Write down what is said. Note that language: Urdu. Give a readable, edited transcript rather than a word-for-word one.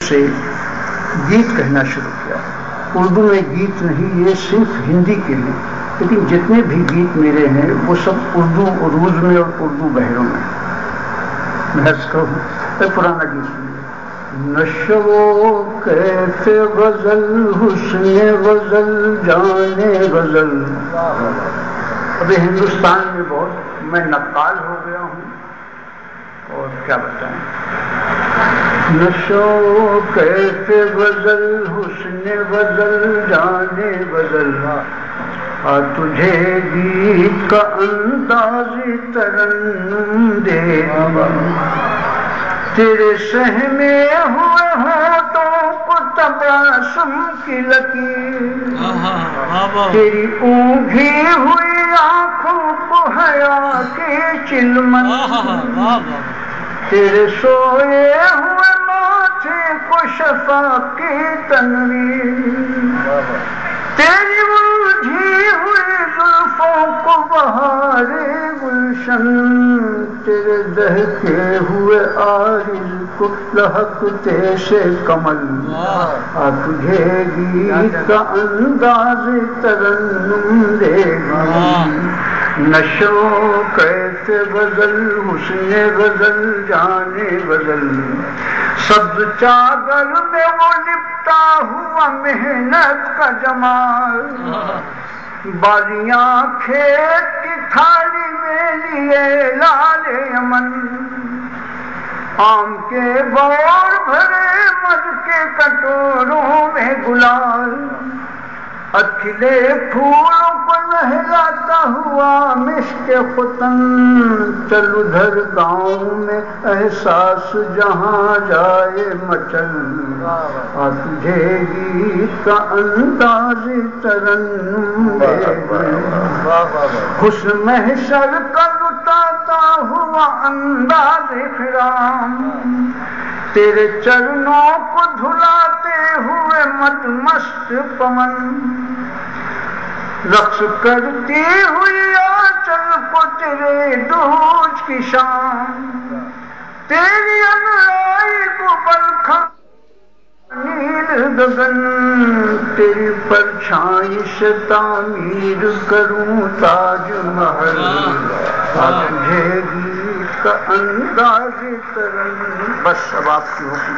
سے گیت کہنا شروع کیا. اردو میں گیت نہیں، یہ صرف ہندی کے لیے، لیکن جتنے بھی گیت میرے ہیں وہ سب اردو عروض میں اور اردو بحروں میں. میں عرض کروں ایک پرانا گیت سنیے. نشو کیف غزل حسن غزل جان غزل. ابھی ہندوستان میں بہت میں نقال ہو گیا ہوں اور کیا بتائیں. نشو کیف غزل حسن غزل جان غزل تجھے گیت کا انداز ترنم دے تیرے سہمے ہوئے ہونٹوں کو تبسم کی لکیر تیری اونگھی ہوئی آنکھوں کو حیا کی چلمن تیرے سوئے ہوئے ماتھے کو شفا کی تنویر تیری الجھی ہوئی زلفوں کو بہار گلشن تیرے دہکے ہوئے عارض کو لہکتے سے کمل تجھے گیت کا انداز ترنم دے گی. نشو کیسے غزل حسن غزل جانے غزل سبز چادر میں وہ لپٹا ہوا محنت کا جمال بالیاں کھیت کی تھالی میں لیے لال یمن آم کے بور بھرے مد کے کٹوروں میں گلال اکھلے پھولوں کو لہلاتا ہوا مشک ختن چل ادھر گاؤں میں احساس جہاں جائے مچل تجھے گیت کا انداز ترنم دے حسن محشر کا لٹاتا ہوا انداز خرام تیرے چرنوں کو دھلاتے ہوئے مت مست پون رقص کرتی ہوئی آنچل کو تیرے دودھ کی شام تیری انرائی کو برکھا نیل گگن تیری پرچھائی سے تعمیر کروں تاج محل تجھے گیت کا انداز ترنم. بس اب آپ کی ہوتی